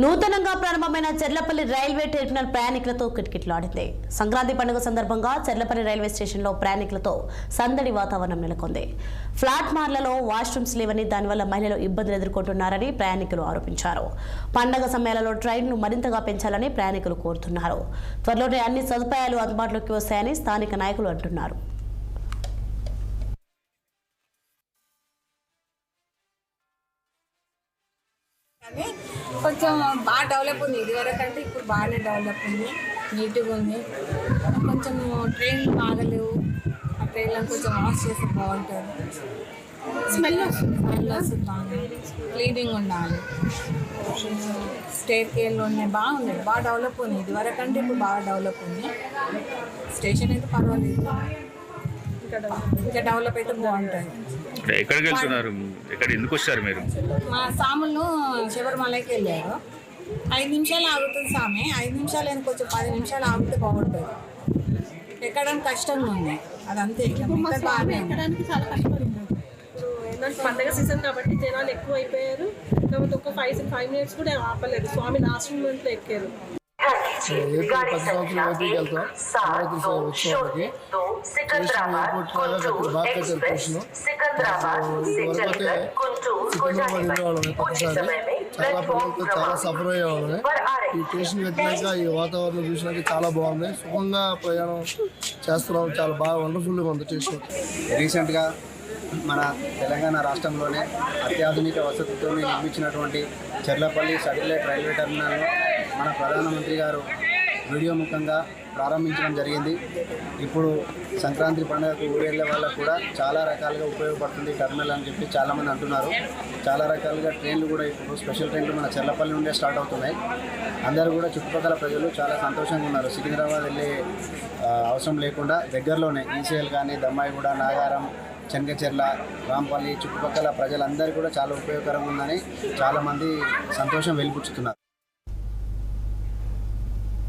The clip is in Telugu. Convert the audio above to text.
నూతనంగా ప్రారంభమైన చెర్లపల్లి రైల్వే టెర్మినల్ ప్రయాణికులతో కిటకిటలాడింది. సంక్రాంతి పండుగ సందర్భంగా చెర్లపల్లి రైల్వే స్టేషన్లో ప్రయాణికులతో సందడి వాతావరణం నెలకొంది. ప్లాట్ఫామ్లలో వాష్రూమ్స్ లేవని, దానివల్ల మహిళలు ఇబ్బందులు ఎదుర్కొంటున్నారని ప్రయాణికులు ఆరోపించారు. పండుగ సమయాలలో ట్రైన్ను మరింతగా పెంచాలని ప్రయాణికులు కోరుతున్నారు. త్వరలోనే అన్ని సదుపాయాలు అందుబాటులోకి వస్తాయని స్థానిక నాయకులు అంటున్నారు. కొంచెం బాగా డెవలప్ ఉంది. ఇదివరకు అంటే ఇప్పుడు బాగానే డెవలప్ ఉంది, నీట్గా ఉంది. కొంచెం ట్రైన్లు బాగలేవు. ఆ ట్రైన్లను కొంచెం వాష్ చేస్తే బాగుంటుంది. స్మెల్ వస్తుంది బాగా. క్లీనింగ్ ఉండాలి. స్టేర్ కేర్లు ఉన్నాయి, బాగుంది. బాగా డెవలప్ ఉంది. ఇదివరకు అంటే ఇప్పుడు బాగా డెవలప్ ఉంది. స్టేషన్ అయితే పర్వాలేదు, ఇంకా డెవలప్ అయితే బాగుంటుంది. ఎక్కడికి వెళ్తున్నారు? ఎందుకు వచ్చారు మీరు? మా సాములు శబరిమలకి వెళ్ళారు. 5 నిమిషాలు ఆగుతుంది సామి. 5 నిమిషాలు అని కొంచెం 10 నిమిషాలు ఆగితే బాగుంటుంది. ఎక్కడానికి కష్టంగా ఉంది, అదంతే. ఎక్కడానికి చాలా కష్టపడింది. ఏంటంటే పండగ సీజన్ కాబట్టి జనాలు ఎక్కువ అయిపోయారు. కాబట్టి ఒక 5 మినిట్స్ కూడా ఆపలేదు. స్వామి లాస్ట్ మూమెంట్లో ఎక్కారు. ఏప్రిల్ 10 సంవత్సరం ఏపీకి వెళ్తాం. అమరావతి ఉత్సవానికి ఎయిర్పోర్ట్ బాగా కట్టారు. స్టేషన్ వరకైతే సికింద్రాబాద్ వెళ్ళేవాళ్ళని ప్రతిసారి చాలా పిల్లలతో చాలా సఫర్ అయ్యేవాళ్ళని. ఈ స్టేషన్ వచ్చినాక ఈ వాతావరణం చూసినాక చాలా బాగుంది. సుఖంగా ప్రయాణం చేస్తున్నాం. చాలా బాగా వండర్ఫుల్గా ఉంది స్టేషన్. రీసెంట్గా మన తెలంగాణ రాష్ట్రంలోనే అత్యాధునిక వసతితో నిర్మించినటువంటి చెర్లపల్లి శాటిలైట్ రైల్వే టెర్మినల్ను మన ప్రధానమంత్రి గారు వీడియో ముఖంగా ప్రారంభించడం జరిగింది. ఇప్పుడు సంక్రాంతి పండుగకు ఊరెళ్ళే వాళ్ళకు కూడా చాలా రకాలుగా ఉపయోగపడుతుంది టెర్మినల్ అని చెప్పి చాలామంది అంటున్నారు. చాలా రకాలుగా ట్రైన్లు కూడా ఇప్పుడు స్పెషల్ ట్రైన్లు మన చెర్లపల్లి నుండే స్టార్ట్ అవుతున్నాయి. అందరూ కూడా చుట్టుపక్కల ప్రజలు చాలా సంతోషంగా ఉన్నారు. సికింద్రాబాద్ వెళ్ళే అవసరం లేకుండా దగ్గరలోనే ఈసీఎల్ కానీ, దమ్మాయిగూడ, నాగారం, చెనకచెర్ల, రాంపల్లి చుట్టుపక్కల ప్రజలందరూ కూడా చాలా ఉపయోగకరంగా ఉందని చాలామంది సంతోషం వెలిపుచ్చుతున్నారు.